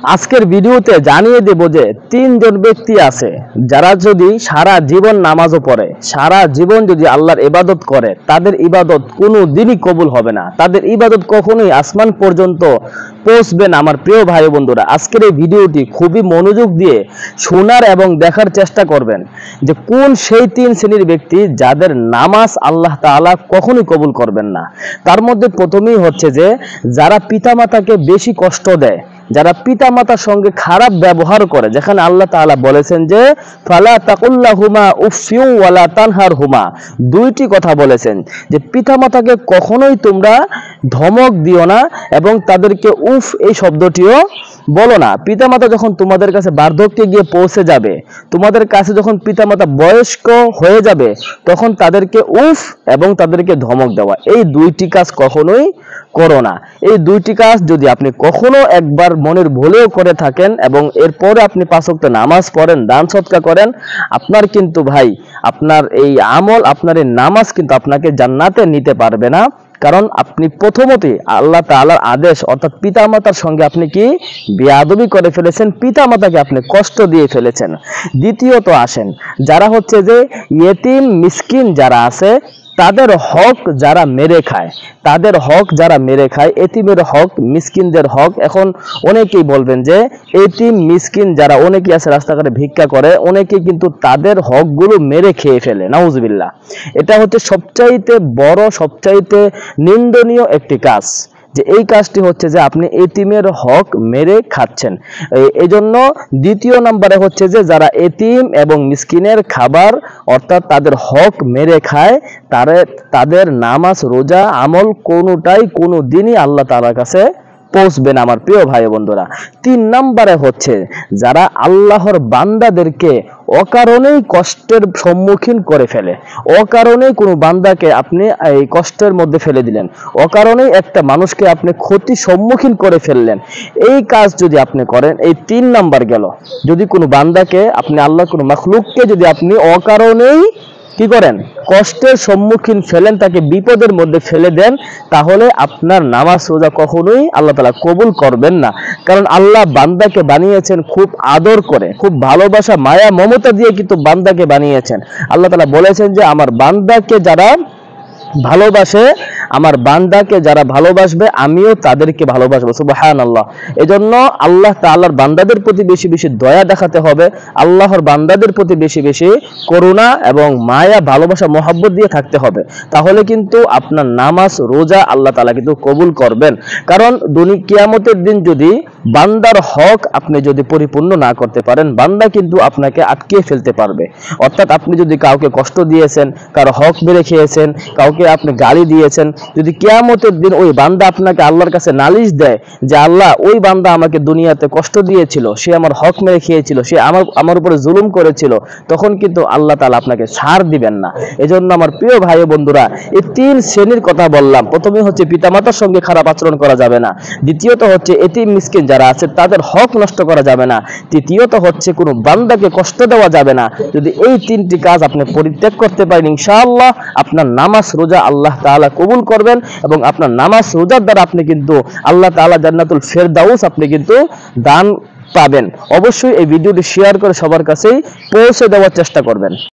আজকের ভিডিওতে জানিয়ে দেব যে তিনজন ব্যক্তি আছে যারা যদি সারা জীবন নামাজও পড়ে, সারা জীবন যদি আল্লাহর ইবাদত করে, তাদের ইবাদত কোনো দিনই কবুল হবে না, তাদের ইবাদত কখনোই আসমান পর্যন্ত পৌঁছবে না। আমার প্রিয় ভাই বন্ধুরা, আজকের এই ভিডিওটি খুবই মনোযোগ দিয়ে শোনার এবং দেখার চেষ্টা করবেন যে কোন সেই তিন শ্রেণীর ব্যক্তি যাদের নামাজ আল্লাহ তাআলা কখনোই কবুল করবেন না। তার মধ্যে প্রথমেই হচ্ছে যে যারা পিতামাতাকে বেশি কষ্ট দেয়, যারা পিতামাতার সঙ্গে খারাপ ব্যবহার করে, যেখানে আল্লাহ তাআলা বলেছেন যে ফালা তাকুল্লাহুমা উফিউ ওয়ালা তানহারহুমা, দুইটি কথা বলেছেন যে পিতামাতাকে কখনোই তোমরা ধমক দিও না এবং তাদেরকে উফ এই শব্দটিও বলো না। পিতামাতা যখন তোমাদের কাছে বার্ধক্যে গিয়ে পৌঁছে যাবে, তোমাদের কাছে যখন পিতামাতা বয়স্ক হয়ে যাবে, তখন তাদেরকে উফ এবং তাদেরকে ধমক দেওয়া, এই দুইটি কাজ কখনোই করো না। এই দুইটি কাজ যদি আপনি কখনো একবার মনের ভুলেও করে থাকেন এবং এরপরে আপনি 5 ওয়াক্ত নামাজ পড়েন, দান সদকা করেন, আপনার কিন্তু ভাই আপনার এই আমল, আপনার এই নামাজ কিন্তু আপনাকে জান্নাতে নিতে পারবে না। কারণ আপনি প্রথমতই আল্লাহ তাআলার আদেশ অর্থাৎ পিতামাতার সঙ্গে আপনি কি বেয়াদবি করে ফেলেছেন, পিতামাতাকে আপনি কষ্ট দিয়ে ফেলেছেন। দ্বিতীয়ত আসেন যারা হচ্ছে যে ইয়েতিম মিসকিন যারা আছে, তাদের হক যারা মেরে খায়, তাদের হক যারা মেরে খায়, এতিমের হক, মিসকিনদের হক। এখন অনেকেই বলবেন যে এতিম মিসকিন যারা অনেকেই আছে রাস্তাঘাটে ভিক্ষা করে, অনেকেই কিন্তু তাদের হকগুলো মেরে খেয়ে ফেলে, নাউজুবিল্লাহ। এটা হচ্ছে সবচাইতে বড়, সবচাইতে নিন্দনীয় একটি কাজ, যে এই কাজটি হচ্ছে যে আপনি এতিমের হক মেরে খাচ্ছেন। এই জন্য দ্বিতীয় নম্বরে হচ্ছে যে যারা এতিম এবং মিসকিনের খাবার অর্থাৎ তাদের হক মেরে খায়, তাদের নামাজ রোজা আমল কোনোটাই কোনো দিনই আল্লাহ তাআলার কাছে পৌঁছবেন আমার প্রিয় ভাই বন্ধুরা। 3 নম্বরে হচ্ছে যারা আল্লাহর বান্দাদেরকে অকারণেই কষ্টের সম্মুখীন করে ফেলে, অকারণেই কোনো বান্দাকে আপনি এই কষ্টের মধ্যে ফেলে দিলেন, অকারণেই একটা মানুষকে আপনি ক্ষতি সম্মুখীন করে ফেললেন। এই কাজ যদি আপনি করেন, এই 3 নাম্বার গেল। যদি কোনো বান্দাকে আপনি, আল্লাহ কোনো মাখলুককে যদি আপনি অকারণেই কি করেন, কষ্টের সম্মুখীন ফেলেন, তাকে বিপদের মধ্যে ফেলে দেন, তাহলে আপনার নামাজ রোজা কখনোই আল্লাহ তাআলা কবুল করবেন না। কারণ আল্লাহ বান্দাকে বানিয়েছেন খুব আদর করে, খুব ভালোবাসা মায়া মমতা দিয়ে কিন্তু বান্দাকে বানিয়েছেন। আল্লাহ তাআলা বলেছেন যে আমার বান্দাকে যারা ভালোবাসে, আমার বান্দাকে যারা ভালোবাসবে আমিও তাদেরকে ভালোবাসবো, সুবহানাল্লাহ। এজন্য আল্লাহ তাআলার বান্দাদের প্রতি বেশি বেশি দয়া দেখাতে হবে, আল্লাহর বান্দাদের প্রতি বেশি বেশি করুণা এবং মায়া ভালোবাসা মহব্বত দিয়ে থাকতে হবে। তাহলে কিন্তু আপনার নামাজ রোজা আল্লাহ তাআলা কিন্তু কবুল করবেন। কারণ কিয়ামতের দিন যদি বান্দার হক আপনি যদি পরিপূর্ণ না করতে পারেন, বান্দা কিন্তু আপনাকে আটকিয়ে ফেলতে পারবে। অর্থাৎ আপনি যদি কাউকে কষ্ট দিয়েছেন, কারো হক মেরে খেয়েছেন, কাউকে আপনি গালি দিয়েছেন, যদি কিয়ামতের দিন ওই বান্দা আপনাকে আল্লাহর কাছে নালিশ দেয় যে আল্লাহ ওই বান্দা আমাকে দুনিয়াতে কষ্ট দিয়েছিল, সে আমার হক মেরে খেয়েছিল, সে আমার উপরে জুলুম করেছিল, তখন কিন্তু আল্লাহ তাআলা আপনাকে ছাড় দিবেন না। এজন্য আমার প্রিয় ভাই বন্ধুরা, এই 3 শ্রেণীর কথা বললাম। প্রথমে হচ্ছে পিতামাতার সঙ্গে খারাপ আচরণ করা যাবে না, দ্বিতীয়ত হচ্ছে এতিম মিসকিন যারা আছে তাদের হক নষ্ট করা যাবে না, তৃতীয়ত হচ্ছে কোনো বান্দাকে কষ্ট দেওয়া যাবে না। যদি এই 3টি কাজ আপনি পরিত্যাগ করতে পারেন, ইনশাআল্লাহ আপনার নামাজ রোজা আল্লাহ তাআলা কবুল করবেন এবং আপনার নামাজ রোজার দ্বারা আপনি কিন্তু আল্লাহ তাআলা জান্নাতুল ফেরদাউস আপনি কিন্তু দান পাবেন। অবশ্যই এই ভিডিওটি শেয়ার করে সবার কাছেই পৌঁছে দেওয়ার চেষ্টা করবেন।